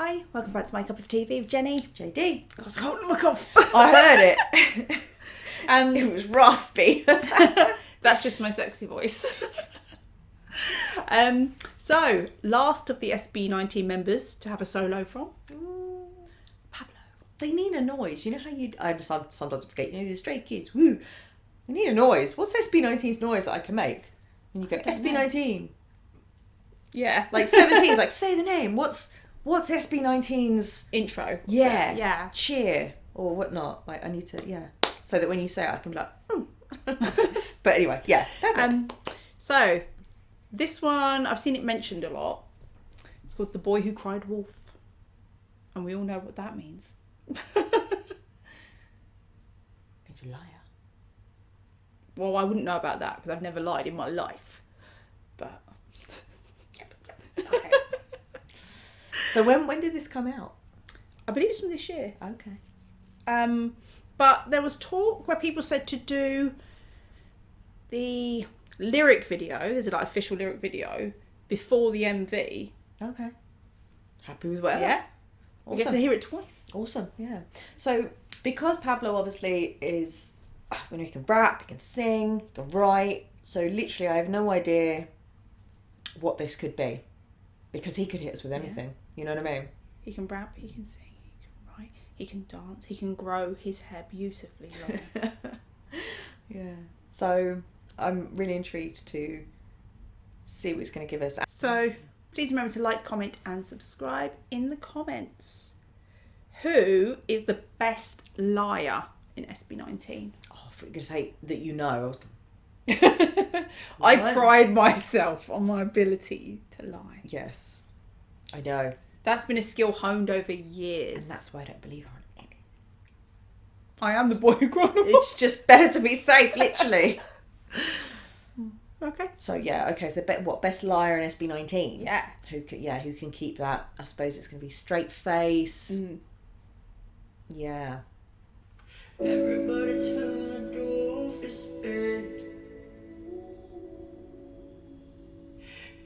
Hi, welcome back to My Cup of TV with Jenny. JD. I was holding my cough. I heard it. It was raspy. That's just my sexy voice. So, last of the SB19 members to have a solo from Pablo. They need a noise. You know how I sometimes forget, the Stray Kids, woo. They need a noise. What's SB19's noise that I can make? When you go, SB19. Yeah. Like 17's like, say the name. What's SB19's intro? Yeah. Cheer or whatnot. Like, I need to, so that when you say it, I can be like, But anyway, yeah. So, this one, I've seen it mentioned a lot. It's called The Boy Who Cried Wolf. And we all know what that means. It's a liar. Well, I wouldn't know about that because I've never lied in my life. But... Okay. So when did this come out? I believe it's from this year. Okay. But there was talk where people said to do the lyric video, there's an official lyric video, before the MV. Okay. Happy with whatever. Yeah. Awesome. We get to hear it twice. Awesome, yeah. So because Pablo obviously is, he can rap, he can sing, he can write. So literally I have no idea what this could be. Because he could hit us with anything. You know what I mean? He can rap, he can sing, he can write, he can dance, he can grow his hair beautifully long. Yeah. So I'm really intrigued to see what he's going to give us. So please remember to like, comment and subscribe in the comments. Who is the best liar in SB19? Oh, I thought you were going to say that you know. I was going I pride myself on my ability to lie. Yes, I know. That's been a skill honed over years. And that's why I don't believe her on anything. I am the boy who cried wolf. It's just better to be safe, literally. Okay. So yeah, okay. So best liar in SB19? Yeah. Who can keep that? I suppose it's going to be straight face. Mm. Yeah. Everybody turn the wolf is bed.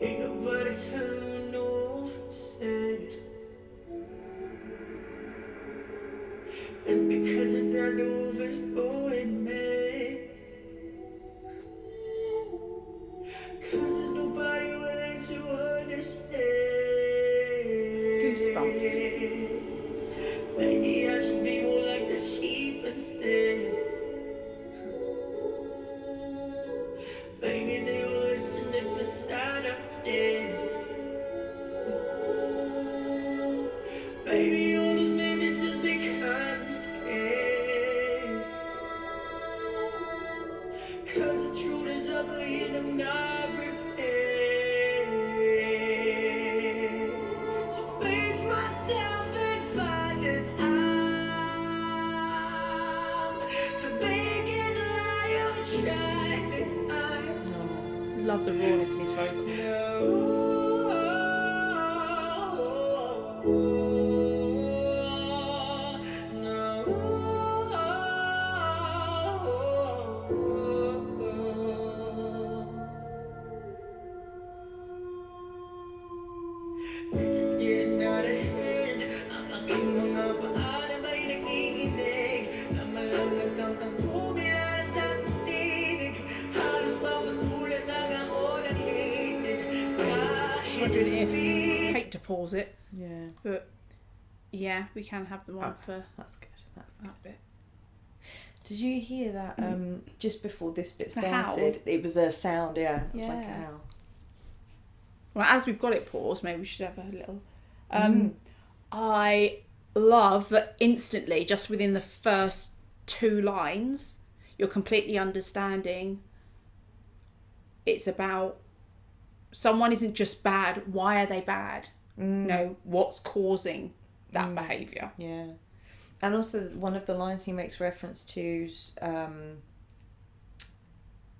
Ain't nobody telling no wolf is said. And because of that, the wolf is going mad. Cause there's nobody willing to understand. Goosebumps. Maybe I should be more like the sheep instead. Maybe they will listen if inside I'm dead. Maybe all these memories just because I'm scared. Cause the truth is ugly and I'm not prepared to face myself and find that I'm the biggest lie I've tried to hide. Love the rawness in his vocal. This is getting out of hand. I'm looking mga paano ba yung nakikinig? Na malangang kang bumila sa tinig. Halos mapatulan na ako ng linig. Just wondering if, hate to pause it, Yeah. but yeah, we can have them on for That's good. That's good. that bit. Did you hear that? Just before this bit It's a howl. started, it was a sound. Yeah. It's like a Yeah. howl. Well, as we've got it paused, maybe we should have a little. I love that instantly, just within the first 2 lines, you're completely understanding it's about someone isn't just bad. Why are they bad? No, what's causing that behaviour? Yeah. And also one of the lines he makes reference to,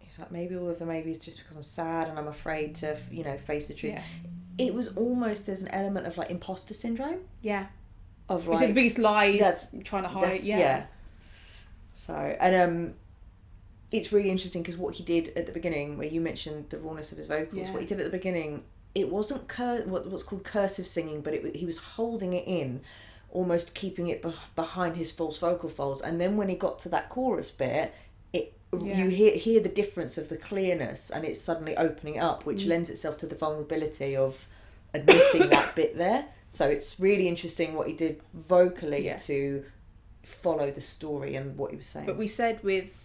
he's like, maybe all of the maybe it's just because I'm sad and I'm afraid to, face the truth. Yeah. It was almost, there's an element of like imposter syndrome. Yeah. Of It's like, the biggest lies that's- trying to hide. that's, Yeah. So, and it's really interesting because what he did at the beginning, where you mentioned the rawness of his vocals, Yeah. what he did at the beginning it wasn't what's called cursive singing, but he was holding it in, almost keeping it behind his false vocal folds. And then when he got to that chorus bit, you hear the difference of the clearness, and it's suddenly opening up, which lends itself to the vulnerability of admitting that bit there. So it's really interesting what he did vocally to follow the story and what he was saying. But we said with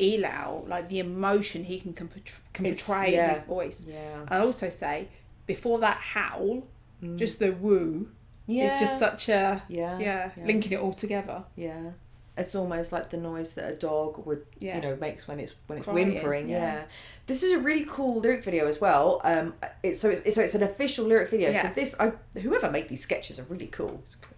Elau, like the emotion he can portray in his voice. Yeah. And I also say, before that howl, just the woo is just such a linking it all together. Yeah. It's almost like the noise that a dog would, makes when it's Crying, whimpering. Yeah. This is a really cool lyric video as well. It's an official lyric video. Yeah. So whoever made these sketches are really cool. It's good.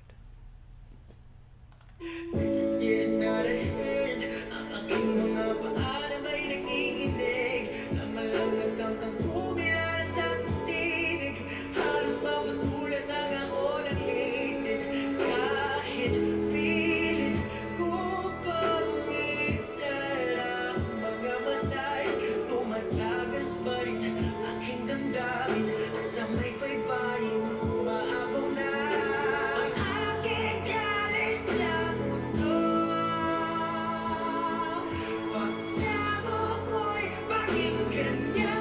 This is getting out of hand. Ang aking mga paalam ay nanginginig. Na malangatang kang kumilala sa aking tinig. Halos mapatulan ang ako ng linig. Kahit pilit ko pang isara mga matay, tumatagas pa rin aking damdamin. At sa may baybayin umaabaw na ang aking galit sa mundo. Pagsamo ko'y pakinggan niya.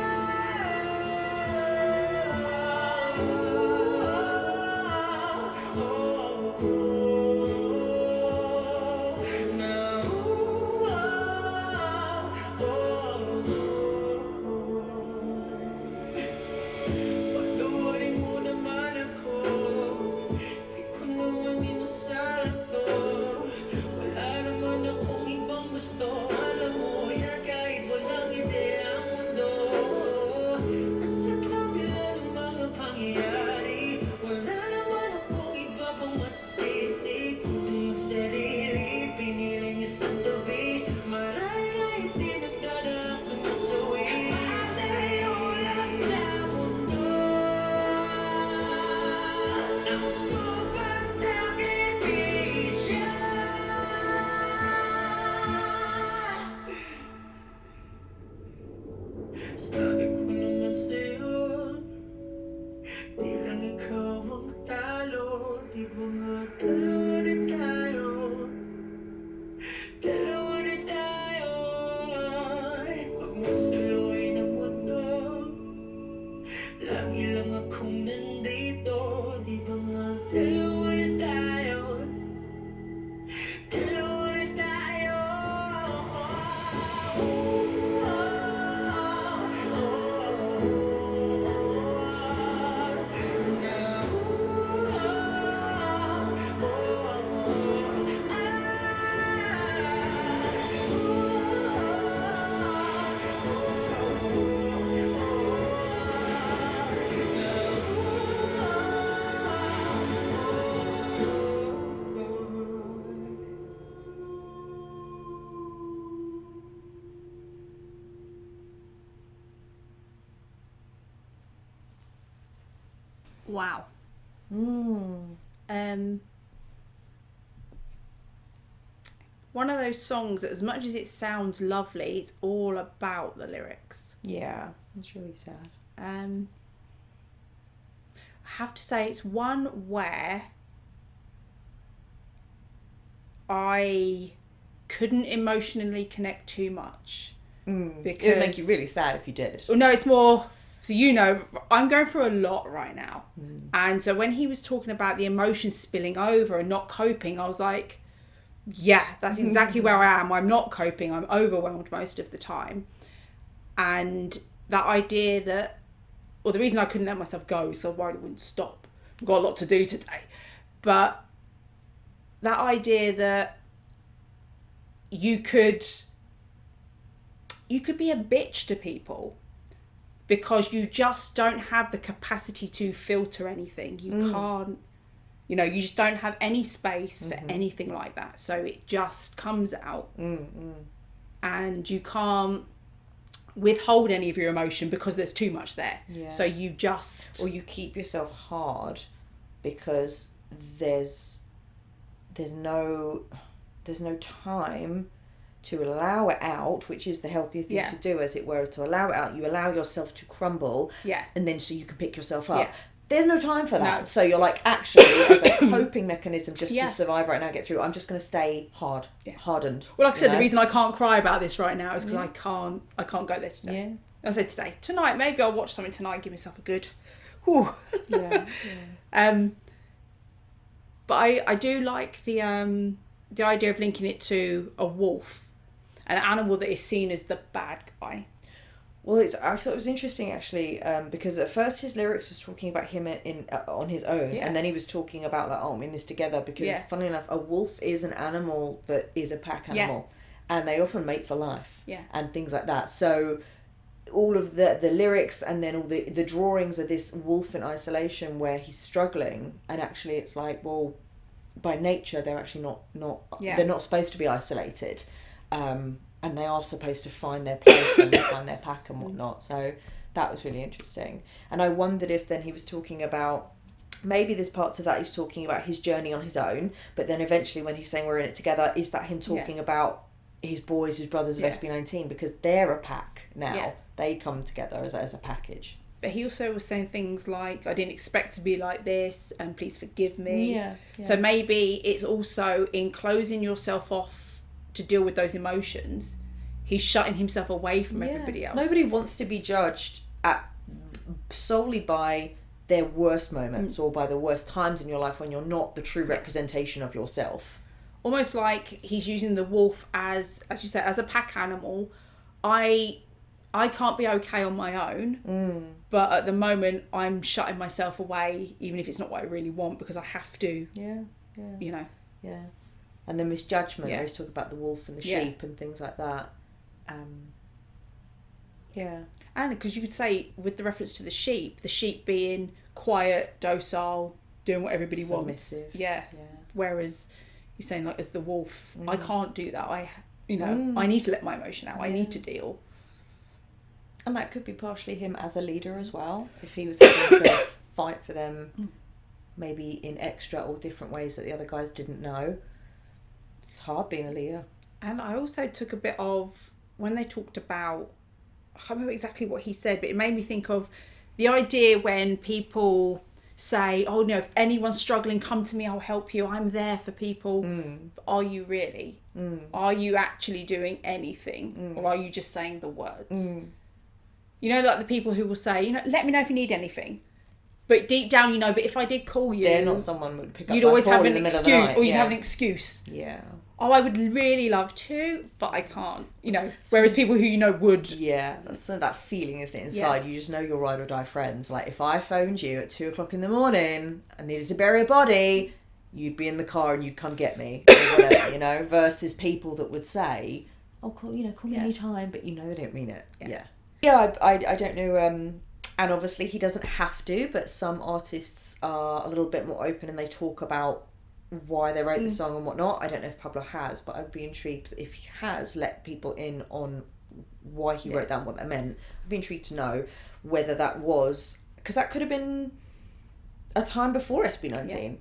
Patuloy mo naman ako. Di ko naman inasal to. Wala naman akong ibang gusto. Alam mo yan kahit walang ideya ang mundo. At sa kabila ng mga pangyayari, wala naman akong iba pang masisisi. Kundi yung sarili, piniling isang tabi. Marami na itinagdadaan kong masuwi. Palayo lang sa mundo. Ang tupang sakripisyo. Sabi ko naman sa'yo, di lang ikaw ang talo. Di ba nga dalawa na tayo? Dalawa na tayo. Huwag mong saluhin ang mundo. Lagi lang akong nandito. Di ba nga dalawa na tayo? Dalawa na tayo. Wow. One of those songs that, as much as it sounds lovely, it's all about the lyrics. Yeah, it's really sad. I have to say, it's one where I couldn't emotionally connect too much. Because it would make you really sad if you did. No, it's more... So, I'm going through a lot right now. And so when he was talking about the emotions spilling over and not coping, I was like, yeah, that's exactly where I am. I'm not coping. I'm overwhelmed most of the time. And that idea that, or the reason I couldn't let myself go is so I worried it wouldn't stop. I've got a lot to do today. But that idea that you could be a bitch to people because you just don't have the capacity to filter anything. You can't, you just don't have any space for anything like that. So it just comes out. And you can't withhold any of your emotion because there's too much there. Yeah. So you just... Or you keep yourself hard because there's no time to allow it out, which is the healthier thing to do, as it were, to allow it out. You allow yourself to crumble, and then so you can pick yourself up. There's no time for that. No. So you're like, actually, as a coping mechanism, just to survive right now, get through, I'm just going to stay hardened. Well, like I said, the reason I can't cry about this right now is because I can't go there today. I said today. Tonight, maybe I'll watch something tonight and give myself a good... Whew. But I do like the idea of linking it to a wolf, an animal that is seen as the bad guy. Well, I thought it was interesting actually, because at first his lyrics was talking about him on his own, and then he was talking about like, I'm in this together, because funnily enough, a wolf is an animal that is a pack animal, and they often mate for life, and things like that. So all of the lyrics and then all the drawings of this wolf in isolation where he's struggling, and actually it's like, well, by nature they're actually not they're not supposed to be isolated. And they are supposed to find their place and find their pack and whatnot. So that was really interesting. And I wondered if then he was talking about, maybe there's parts of that he's talking about his journey on his own, but then eventually when he's saying we're in it together, is that him talking about his boys, his brothers of SB19, because they're a pack now. Yeah. They come together as a package. But he also was saying things like, I didn't expect to be like this, and please forgive me. Yeah. So maybe it's also in closing yourself off to deal with those emotions, he's shutting himself away from everybody else. Nobody wants to be judged solely by their worst moments or by the worst times in your life when you're not the true representation of yourself. Almost like he's using the wolf as you said, as a pack animal. I can't be okay on my own, but at the moment I'm shutting myself away, even if it's not what I really want, because I have to. You know. Yeah. And the misjudgment, where he's talking about the wolf and the sheep and things like that. And because you could say, with the reference to the sheep being quiet, docile, doing what everybody submissive. wants. Whereas you're saying, like, as the wolf, I can't do that. I need to let my emotion out. I need to deal. And that could be partially him as a leader as well. If he was going to fight for them, maybe in extra or different ways that the other guys didn't know. It's hard being a leader. And I also took a bit of, when they talked about, I can't remember exactly what he said, but it made me think of the idea when people say, oh no, if anyone's struggling, come to me, I'll help you, I'm there for people. Are you really? Are you actually doing anything? Or are you just saying the words? You know, like the people who will say, let me know if you need anything. But deep down, you know, but if I did call you... They're not someone who would pick up you'd always have an excuse, or you'd have an excuse. Yeah. Oh, I would really love to, but I can't. You know, whereas people who you know would. Yeah, that's that feeling, isn't it, inside? You just know your ride or die friends. Like, if I phoned you at 2:00 in the morning and needed to bury a body, you'd be in the car and you'd come get me, or whatever, you know, versus people that would say, oh, call me anytime, but you know they don't mean it. Yeah, I don't know... And obviously he doesn't have to, but some artists are a little bit more open and they talk about why they wrote the song and whatnot. I don't know if Pablo has, but I'd be intrigued if he has let people in on why he wrote that and what that meant. I'd be intrigued to know whether that was... Because that could have been a time before SB19.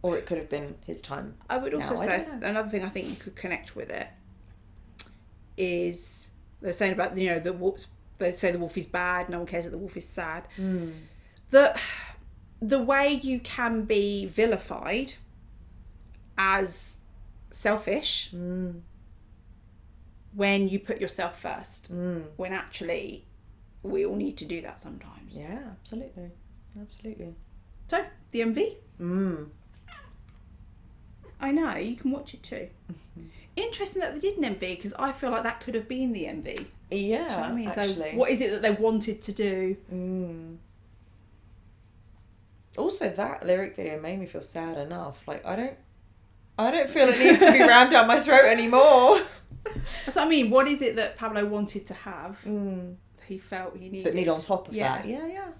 Or it could have been his time. I would also say, another thing I think you could connect with it is, they're saying about, you know, they say the wolf is bad, no one cares that the wolf is sad. The way you can be vilified as selfish when you put yourself first, when actually we all need to do that sometimes. Yeah, absolutely. So, the MV. I know, you can watch it too. Interesting that they did an MV, because I feel like that could have been the MV. Yeah, do you know what I mean? actually. So what is it that they wanted to do? Also, that lyric video made me feel sad enough. Like, I don't feel it needs to be rammed down my throat anymore. That's what I mean. What is it that Pablo wanted to have? He felt he needed. But need on top of that. Yeah.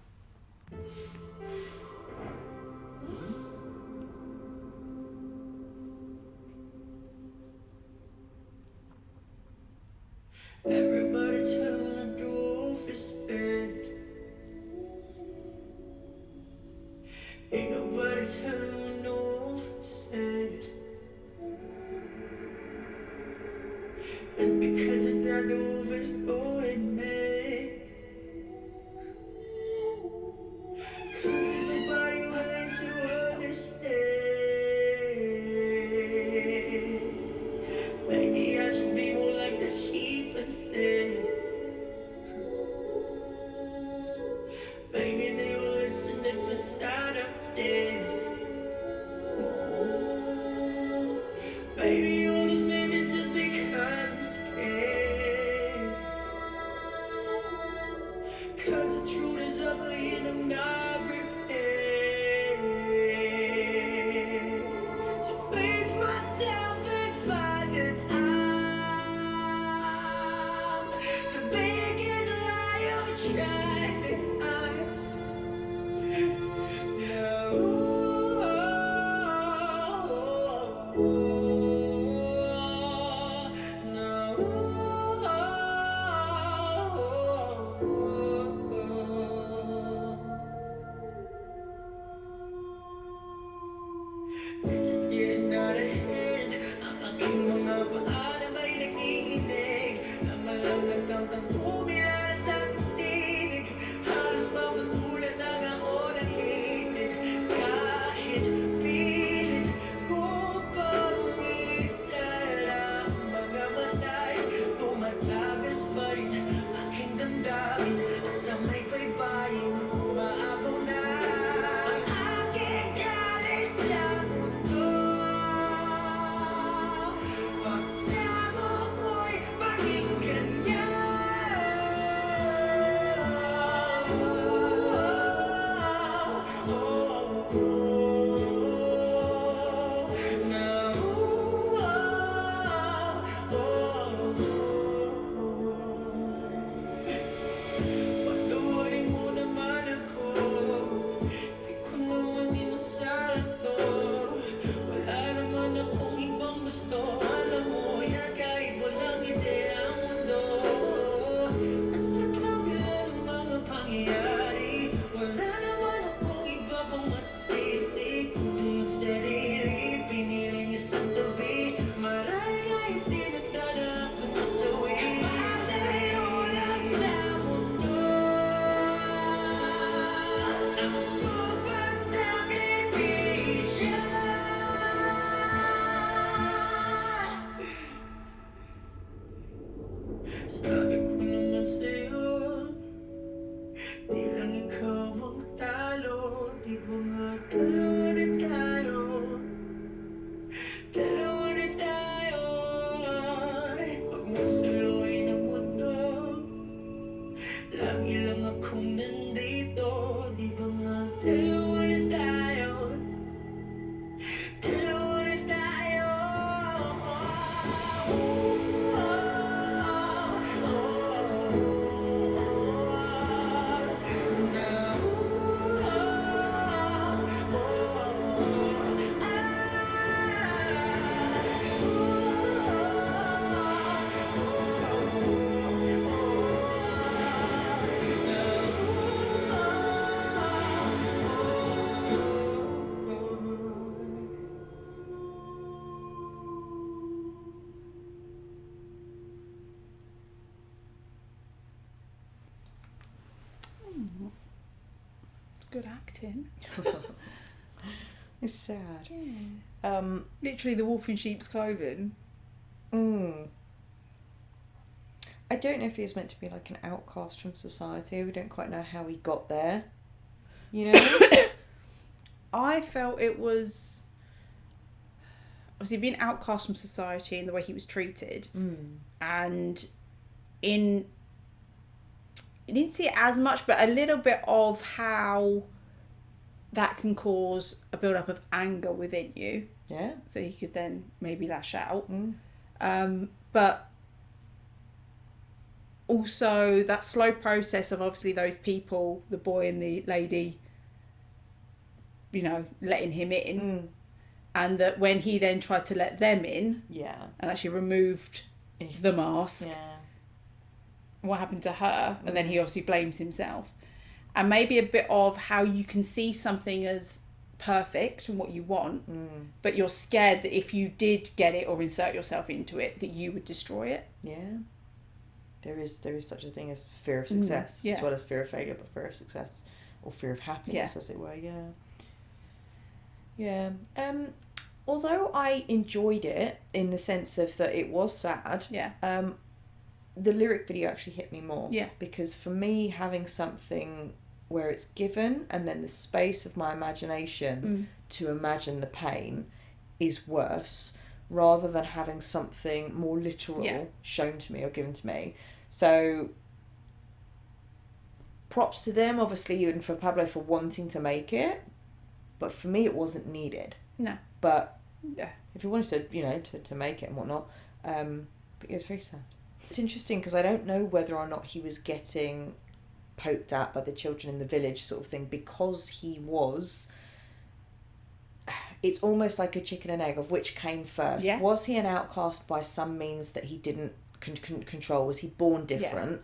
Everybody telling the wolf is bad. Ain't nobody telling the wolf is sad. And Baby, they will listen if inside I'm dead. Baby, all these memories just because I'm scared. 'Cause the truth is ugly and I'm not prepared to face myself and find that I'm the biggest lie I've tried to hide. This is getting out of hand. Ang aking mga paan ay nanginginig. Na malangat kang kumilala sa aking tinig. Halos mapatulan ang ako ng limit. Kahit pilit ko pang minsan ang mga matay, tumatagas pa rin aking damdamin. At sa may baybayin, umaapaw na ang aking galit sa mundo. Pagsamo ko'y pakinggan niya. Patuloy mo naman ako. Di ko naman inasal to. Wala naman akong ibang gusto. Alam mo yan kahit walang ideya ang mundo. At sa kabila ng mga pangyayari, wala naman akong iba pang masisisi. Kundi yung sarili, piniling isang tabi. Marahil ay tinagdana akong masawi. Malayo lang sa mundo. Ang tupad sa kripisya. Sabi ko naman sa'yo, di lang ikaw ang talo. Di ba nga dalawa na tayo? Dalawa na tayo. Huwag mong saluhin ang mundo. Lagi lang akong nandito. Di ba nga dalawa na tayo? Dalawa na tayo. Good acting. It's sad. Yeah. Literally the wolf in sheep's clothing. I don't know if he was meant to be like an outcast from society. We don't quite know how he got there. You know? I felt it was obviously being outcast from society and the way he was treated, and you didn't see it as much, but a little bit of how that can cause a build-up of anger within you. Yeah. So he could then maybe lash out. But also that slow process of obviously those people, the boy and the lady, you know, letting him in. And that when he then tried to let them in, and actually removed the mask, what happened to her? And then he obviously blames himself. And maybe a bit of how you can see something as perfect and what you want, but you're scared that if you did get it or insert yourself into it, that you would destroy it. Yeah. There is such a thing as fear of success, as well as fear of failure, but fear of success, or fear of happiness, as it were. Yeah. Although I enjoyed it in the sense of that it was sad. The lyric video actually hit me more. Yeah. Because for me, having something where it's given and then the space of my imagination to imagine the pain is worse, rather than having something more literal shown to me or given to me. So props to them, obviously, even for Pablo, for wanting to make it, but for me it wasn't needed. No. But Yeah. if he wanted to, you know, to make it and whatnot, but it was very sad. It's interesting because I don't know whether or not he was getting poked at by the children in the village sort of thing, because he was, it's almost like a chicken and egg of which came first. Yeah. Was he an outcast by some means that he didn't control? Was he born different?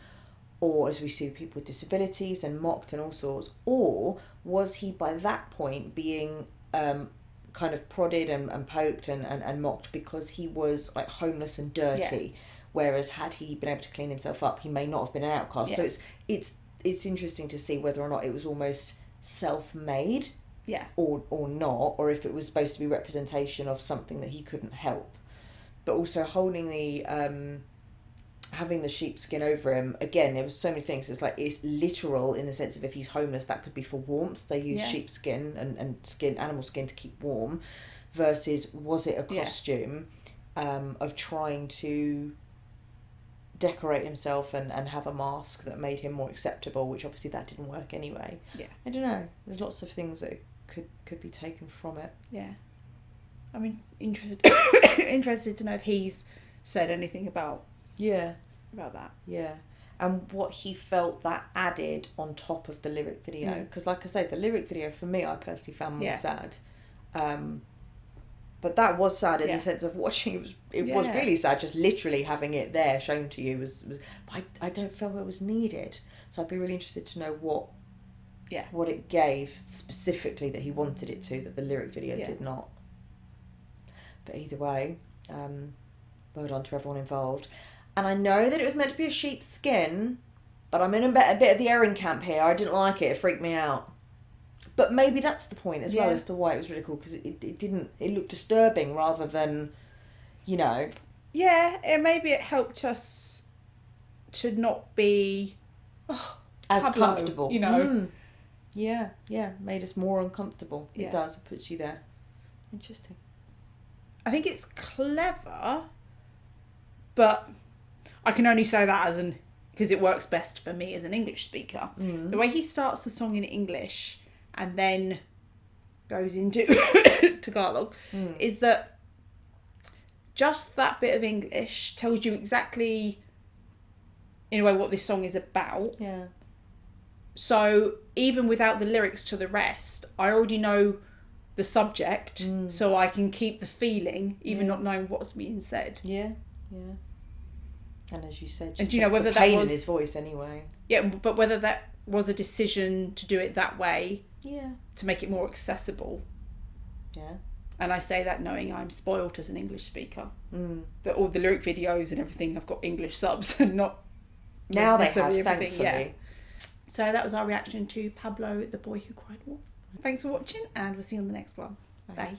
Or, as we see, people with disabilities and mocked and all sorts? Or was he by that point being kind of prodded and poked and mocked because he was like homeless and dirty? Whereas had he been able to clean himself up, he may not have been an outcast. So it's interesting to see whether or not it was almost self-made, or not, or if it was supposed to be representation of something that he couldn't help. But also holding the having the sheepskin over him, again, there was so many things. It's like, it's literal in the sense of if he's homeless, that could be for warmth. They use sheepskin and animal skin to keep warm, versus was it a costume of trying to decorate himself and have a mask that made him more acceptable, which obviously that didn't work anyway. I don't know, there's lots of things that could be taken from it. I mean, interested to know if he's said anything about that. And what he felt that added on top of the lyric video, because like I said, the lyric video for me, I personally found more sad. But that was sad in the sense of watching. It was really sad, just literally having it there shown to you was. I don't feel it was needed. So I'd be really interested to know what it gave specifically that he wanted it to, that the lyric video did not. But either way, well done to everyone involved. And I know that it was meant to be a sheep's skin, but I'm in a bit of the Erin camp here. I didn't like it. It freaked me out. But maybe that's the point as well as to why it was really cool, because it looked disturbing rather than, you know. Yeah, maybe it helped us to not be as Pablo, comfortable. You know. Yeah, made us more uncomfortable. Yeah. It does, it puts you there. Interesting. I think it's clever, but I can only say that because it works best for me as an English speaker. The way he starts the song in English and then goes into Tagalog is that just that bit of English tells you exactly, in a way, what this song is about. Yeah. So even without the lyrics to the rest, I already know the subject, so I can keep the feeling, even not knowing what's being said. Yeah. And as you said, just and do you know whether the pain that was in his voice anyway. Yeah, but whether that was a decision to do it that way, yeah, to make it more accessible. Yeah. And I say that knowing I'm spoilt as an English speaker. That all the lyric videos and everything have got English subs and not now they have, everything. thankfully. Yeah. So that was our reaction to Pablo, the Boy Who Cried Wolf. Thanks for watching, and we'll see you on the next one. Bye.